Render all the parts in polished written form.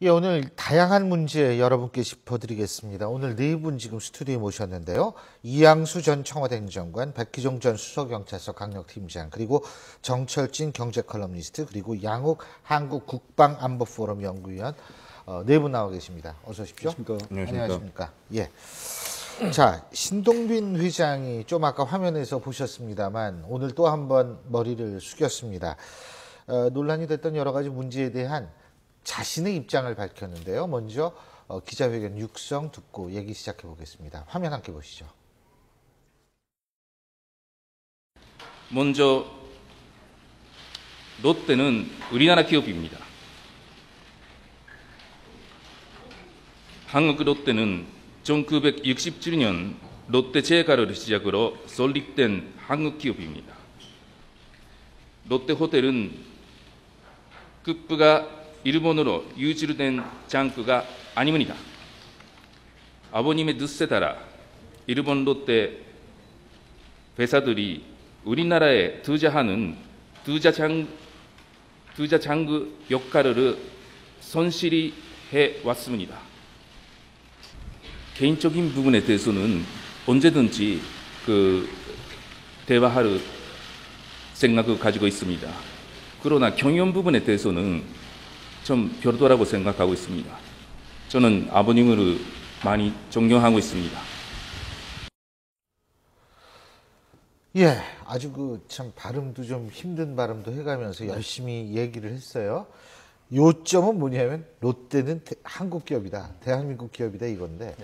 예, 오늘 다양한 문제 여러분께 짚어드리겠습니다. 오늘 네 분 지금 스튜디오에 모셨는데요. 이양수 전 청와대 행정관, 백희종 전 수서경찰서 강력팀장, 그리고 정철진 경제컬럼니스트, 그리고 양욱 한국국방안보포럼 연구위원 네 분 나와 계십니다. 어서 오십시오. 안녕하십니까. 예. 자, 신동빈 회장이 좀 아까 화면에서 보셨습니다만 오늘 또 한번 머리를 숙였습니다. 논란이 됐던 여러 가지 문제에 대한 자신의 입장을 밝혔는데요. 먼저 기자회견 육성 듣고 얘기 시작해 보겠습니다. 화면 함께 보시죠. 먼저 롯데는 우리나라 기업입니다. 한국 롯데는 1967년 롯데 제과를 시작으로 설립된 한국 기업입니다. 롯데 호텔은 국부가 일본으로 유출된 장꾸가 아닙니다. 아버님의 뜻에 따라 일본 롯데 회사들이 우리나라에 투자하는 투자 장구 역할을 성실히 해왔습니다. 개인적인 부분에 대해서는 언제든지 대화할 생각을 가지고 있습니다. 그러나 경영 부분에 대해서는 좀 별도라고 생각하고 있습니다. 저는 아버님을 많이 존경하고 있습니다. 예, 아주 참 발음도 좀 힘든 발음도 해가면서 열심히 얘기를 했어요. 요점은 뭐냐면 롯데는 한국 기업이다, 대한민국 기업이다 이건데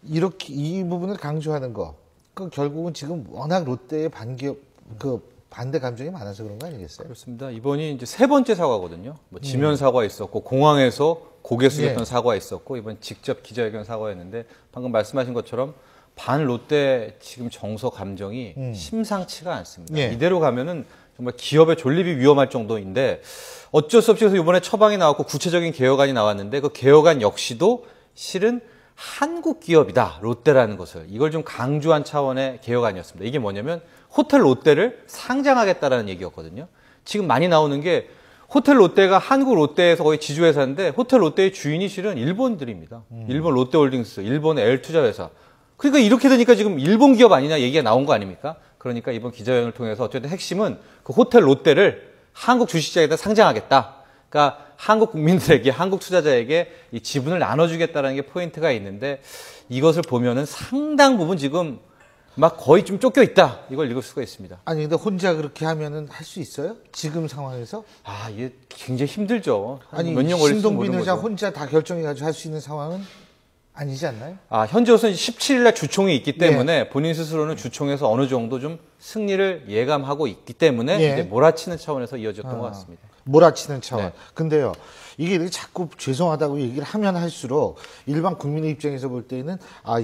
이렇게 이 부분을 강조하는 거, 그 결국은 지금 워낙 롯데의 반대 감정이 많아서 그런 거 아니겠어요? 그렇습니다. 이번이 이제 세 번째 사과거든요. 뭐 지면 사과 있었고 공항에서 고개 숙였던 사과 있었고 이번 직접 기자회견 사과였는데 방금 말씀하신 것처럼 반 롯데 지금 정서 감정이 심상치가 않습니다. 이대로 가면은 정말 기업의 존립이 위험할 정도인데 어쩔 수 없이 그래서 이번에 처방이 나왔고 구체적인 개혁안이 나왔는데 그 개혁안 역시도 실은 한국 기업이다, 롯데라는 것을 이걸 좀 강조한 차원의 개혁안이었습니다. 이게 뭐냐면 호텔 롯데를 상장하겠다라는 얘기였거든요. 지금 많이 나오는 게 호텔 롯데가 한국 롯데에서 거의 지주회사인데 호텔 롯데의 주인이 실은 일본들입니다. 일본 롯데홀딩스, 일본의 L투자회사. 그러니까 이렇게 되니까 지금 일본 기업 아니냐 얘기가 나온 거 아닙니까? 그러니까 이번 기자회견을 통해서 어쨌든 핵심은 그 호텔 롯데를 한국 주식시장에다 상장하겠다. 그러니까 한국 국민들에게, 한국 투자자에게 이 지분을 나눠주겠다는 게 포인트가 있는데 이것을 보면은 상당 부분 지금 막 거의 좀 쫓겨 있다. 이걸 읽을 수가 있습니다. 아니, 근데 혼자 그렇게 하면은 할 수 있어요? 지금 상황에서? 아, 이게 굉장히 힘들죠. 아니, 몇 년 걸릴지 신동빈 회장 혼자 다 결정해가지고 할 수 있는 상황은 아니지 않나요? 아, 현재로서는 17일날 주총이 있기 때문에 본인 스스로는 주총에서 어느 정도 좀 승리를 예감하고 있기 때문에 이제 몰아치는 차원에서 이어졌던 것 같습니다. 몰아치는 차원. 근데요, 이게 자꾸 죄송하다고 얘기를 하면 할수록 일반 국민의 입장에서 볼 때는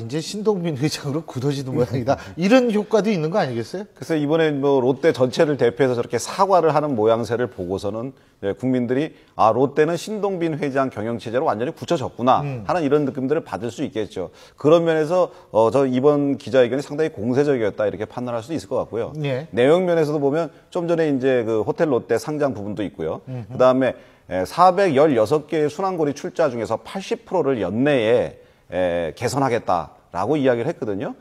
이제 신동빈 회장으로 굳어지는 모양이다. 이런 효과도 있는 거 아니겠어요? 그래서 이번에 뭐 롯데 전체를 대표해서 저렇게 사과를 하는 모양새를 보고서는 국민들이 롯데는 신동빈 회장 경영체제로 완전히 굳혀졌구나 하는 이런 느낌들을 받을 수 있겠죠. 그런 면에서 저 이번 기자회견이 상당히 공세적이었다 이렇게 판단할 수도 있을 것 같고요. 내용 면에서도 보면 좀 전에 이제 그 호텔 롯데 상장 부분도 있고요. 그 다음에 416개의 순환고리 출자 중에서 80%를 연내에 개선하겠다라고 이야기를 했거든요.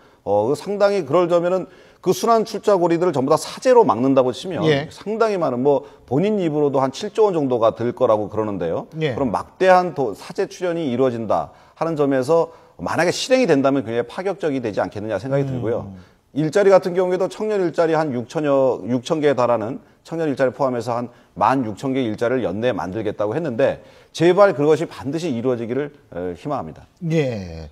상당히 그러려면은 그 순환 출자 고리들을 전부 다 사재로 막는다고 치면 상당히 많은 본인 입으로도 한 7조 원 정도가 들 거라고 그러는데요. 그럼 막대한 사재 출연이 이루어진다 하는 점에서 만약에 실행이 된다면 굉장히 파격적이 되지 않겠느냐 생각이 들고요. 일자리 같은 경우에도 청년 일자리 한 6천 개에 달하는 청년 일자리 포함해서 한 16,000개 일자리를 연내에 만들겠다고 했는데 제발 그것이 반드시 이루어지기를 희망합니다. 예.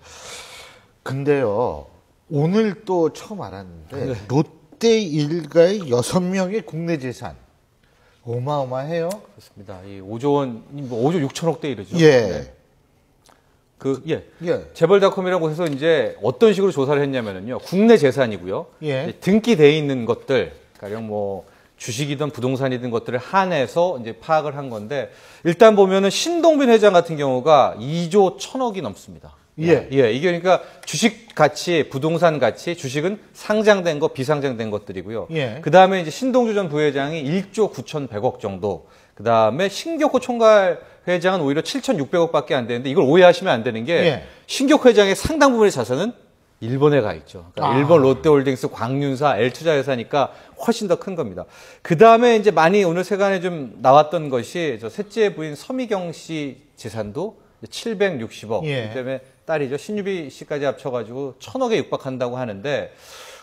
근데요, 오늘 또 처음 알았는데 롯데 일가의 6명의 국내 재산 어마어마해요. 그렇습니다. 이 5조 원, 5조 6천억 대 이르죠. 재벌닷컴이라고 해서 이제 어떤 식으로 조사를 했냐면요. 국내 재산이고요. 등기돼 있는 것들, 가령 주식이든 부동산이든 것들을 한해서 이제 파악을 한 건데, 일단 보면은 신동빈 회장 같은 경우가 2조 1천억이 넘습니다. 이게 그러니까 주식 가치, 부동산 가치, 주식은 상장된 것, 비상장된 것들이고요. 그 다음에 이제 신동주 전 부회장이 1조 9,100억 정도, 그 다음에 신격호 총괄 회장은 오히려 7,600억밖에 안 되는데 이걸 오해하시면 안 되는 게 예. 신격 회장의 상당 부분의 자산은 일본에 가 있죠. 그러니까 일본 롯데홀딩스, 광윤사, L투자 회사니까 훨씬 더 큰 겁니다. 그 다음에 이제 많이 오늘 세간에 좀 나왔던 것이 저 셋째 부인 서미경 씨 재산도 760억. 예. 그다음에 딸이죠. 신유비 씨까지 합쳐가지고 1,000억에 육박한다고 하는데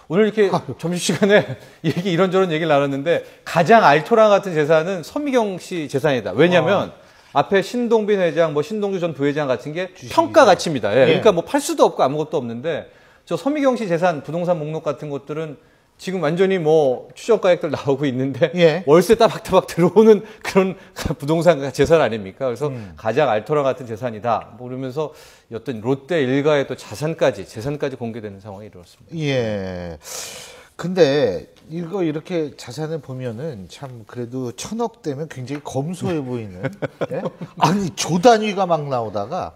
오늘 이렇게 점심시간에 얘기 이런저런 얘기를 나눴는데 가장 알토란 같은 재산은 서미경 씨 재산이다. 왜냐하면 앞에 신동빈 회장, 뭐 신동주 전 부회장 같은 게 평가 가치입니다. 예. 그러니까 뭐 팔 수도 없고 아무것도 없는데 저 서미경 씨 재산, 부동산 목록 같은 것들은 지금 완전히 뭐 추정가액들 나오고 있는데 예. 월세 따박따박 들어오는 그런 부동산 재산 아닙니까? 그래서 가장 알토란 같은 재산이다. 뭐 그러면서 어떤 롯데 일가의 또 재산까지 공개되는 상황이 이루어졌습니다. 예. 근데 이거 이렇게 자산을 보면은 참 그래도 1,000억 되면 굉장히 검소해 보이는. 예? 아니 조 단위가 막 나오다가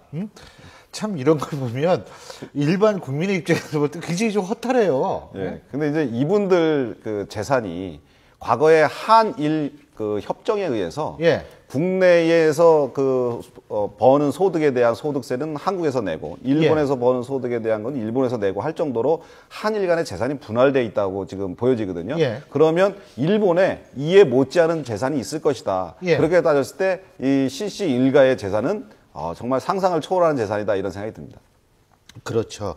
참 이런 걸 보면 일반 국민의 입장에서 볼 때 굉장히 좀 허탈해요. 예. 근데 이제 이분들 그 재산이 과거에 한일 그 협정에 의해서 예. 국내에서 그 버는 소득에 대한 소득세는 한국에서 내고 일본에서 버는 소득에 대한 건 일본에서 내고 할 정도로 한일 간의 재산이 분할돼 있다고 지금 보여지거든요. 예. 그러면 일본에 이에 못지않은 재산이 있을 것이다. 예. 그렇게 따졌을 때 이 CC 일가의 재산은 정말 상상을 초월하는 재산이다 이런 생각이 듭니다. 그렇죠.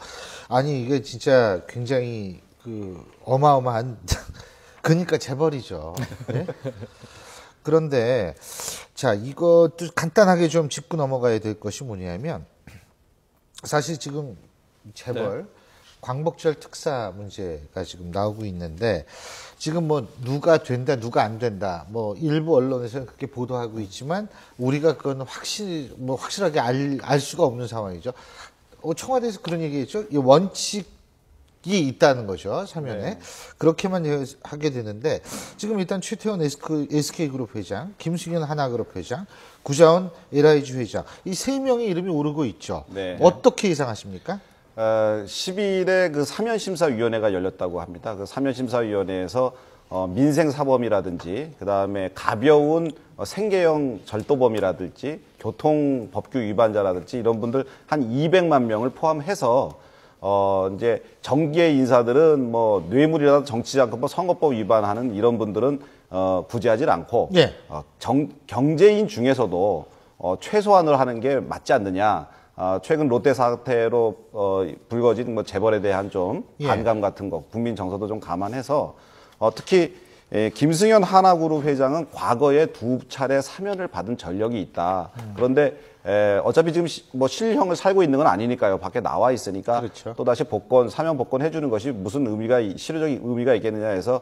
아니 이게 진짜 굉장히 그 어마어마한 그러니까 재벌이죠. 네? 그런데 자 이것도 간단하게 좀 짚고 넘어가야 될 것이 뭐냐면 사실 지금 재벌 광복절 특사 문제가 지금 나오고 있는데 지금 뭐 누가 된다 누가 안 된다 뭐 일부 언론에서는 그렇게 보도하고 있지만 우리가 그건 확실하게 알 수가 없는 상황이죠. 청와대에서 그런 얘기했죠. 이 원칙이 있다는 거죠. 사면에. 네. 그렇게만 하게 되는데 지금 일단 최태원 SK그룹 회장, 김승현 하나그룹 회장, 구자원 LIG 회장 이 세 명의 이름이 오르고 있죠. 네. 어떻게 예상하십니까? 10일에 그 사면심사위원회가 열렸다고 합니다. 그 사면심사위원회에서 민생사범이라든지 그다음에 가벼운 생계형 절도범이라든지 교통법규 위반자라든지 이런 분들 한 200만 명을 포함해서 이제 정계 인사들은 뭐 뇌물이라도 정치자금법 선거법 위반하는 이런 분들은 구제하지 않고 예. 경제인 중에서도 최소한을 하는 게 맞지 않느냐. 최근 롯데 사태로 불거진 뭐 재벌에 대한 좀 반감 같은 거, 국민 정서도 좀 감안해서 특히 김승현 하나그룹 회장은 과거에 2차례 사면을 받은 전력이 있다. 그런데 어차피 지금 뭐 실형을 살고 있는 건 아니니까요. 밖에 나와 있으니까 그렇죠. 또 다시 사면 복권 해주는 것이 무슨 실효적인 의미가 있겠느냐 해서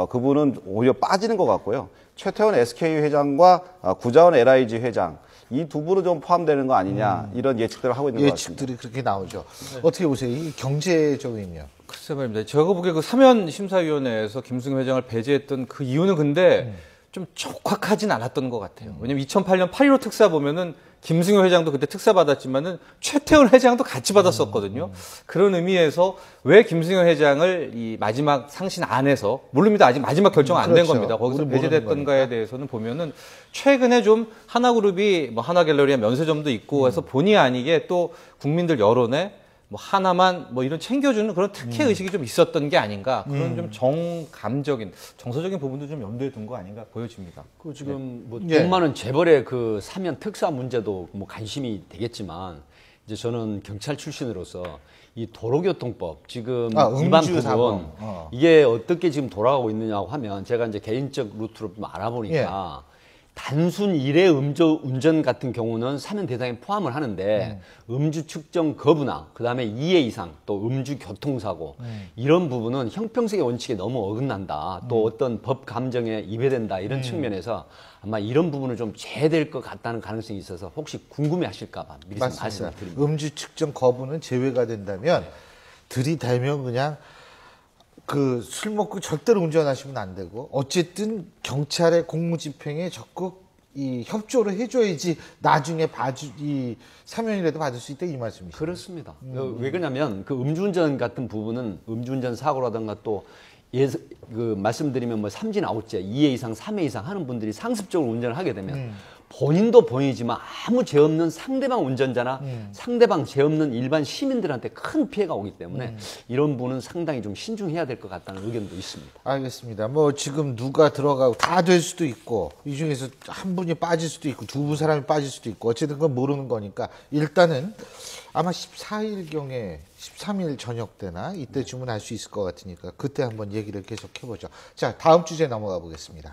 그분은 오히려 빠지는 것 같고요. 최태원 SK 회장과 구자원 LIG 회장 이 두 분은 좀 포함되는 거 아니냐 이런 예측들을 하고 있는 것 같습니다. 예측들이 그렇게 나오죠. 어떻게 보세요? 이 경제적인요? 글쎄 말입니다. 제가 보기에 그 사면심사위원회에서 김승현 회장을 배제했던 그 이유는 근데 좀 적확하진 않았던 것 같아요. 왜냐면 2008년 8.15 특사 보면은 김승현 회장도 그때 특사 받았지만은 최태원 회장도 같이 받았었거든요. 그런 의미에서 왜 김승현 회장을 이 마지막 상신 안에서 모릅니다. 아직 마지막 결정 안 된 그렇죠. 겁니다. 거기서 우리 모르는 배제됐던가에 거니까. 대해서는 보면은 최근에 좀 하나그룹이 뭐 하나갤러리아 면세점도 있고 해서 본의 아니게 또 국민들 여론에 뭐 하나만 뭐 이런 챙겨주는 그런 특혜 의식이 좀 있었던 게 아닌가 그런 좀 정서적인 부분도 좀 염두에 둔 거 아닌가 보여집니다. 그 지금 뭐 예. 돈 많은 재벌의 그 사면 특사 문제도 뭐 관심이 되겠지만 이제 저는 경찰 출신으로서 이 도로교통법 지금 위반 음주 사고. 부분 이게 어떻게 지금 돌아가고 있느냐고 하면 제가 이제 개인적 루트로 좀 알아보니까 단순 일회 운전 같은 경우는 사면 대상에 포함을 하는데 음주 측정 거부나 그다음에 2회 이상 또 음주 교통사고 이런 부분은 형평성의 원칙에 너무 어긋난다. 또 어떤 법 감정에 위배된다. 이런 측면에서 아마 이런 부분을 좀 제외될 것 같다는 가능성이 있어서 혹시 궁금해하실까 봐 미리 맞습니다. 말씀을 드립니다. 음주 측정 거부는 제외가 된다면 들이대면 그냥 그 술 먹고 절대로 운전하시면 안 되고 어쨌든 경찰의 공무집행에 적극 이 협조를 해줘야지 나중에 이 사면이라도 받을 수 있다 이 말씀이시죠. 그렇습니다. 왜 그러냐면 그 음주운전 같은 부분은 음주운전 사고라든가 또 그 말씀드리면 뭐 삼진 아웃제 2회 이상 3회 이상 하는 분들이 상습적으로 운전을 하게 되면 본인도 본인이지만 아무 죄 없는 상대방 운전자나 상대방 죄 없는 일반 시민들한테 큰 피해가 오기 때문에 이런 분은 상당히 좀 신중해야 될 것 같다는 의견도 있습니다. 알겠습니다. 뭐 지금 누가 들어가고 다 될 수도 있고 이 중에서 한 분이 빠질 수도 있고 두 사람이 빠질 수도 있고 어쨌든 그건 모르는 거니까 일단은 아마 14일경에 13일 저녁 때나 이때쯤은 알 수 있을 것 같으니까 그때 한번 얘기를 계속 해보죠. 자, 다음 주제 넘어가 보겠습니다.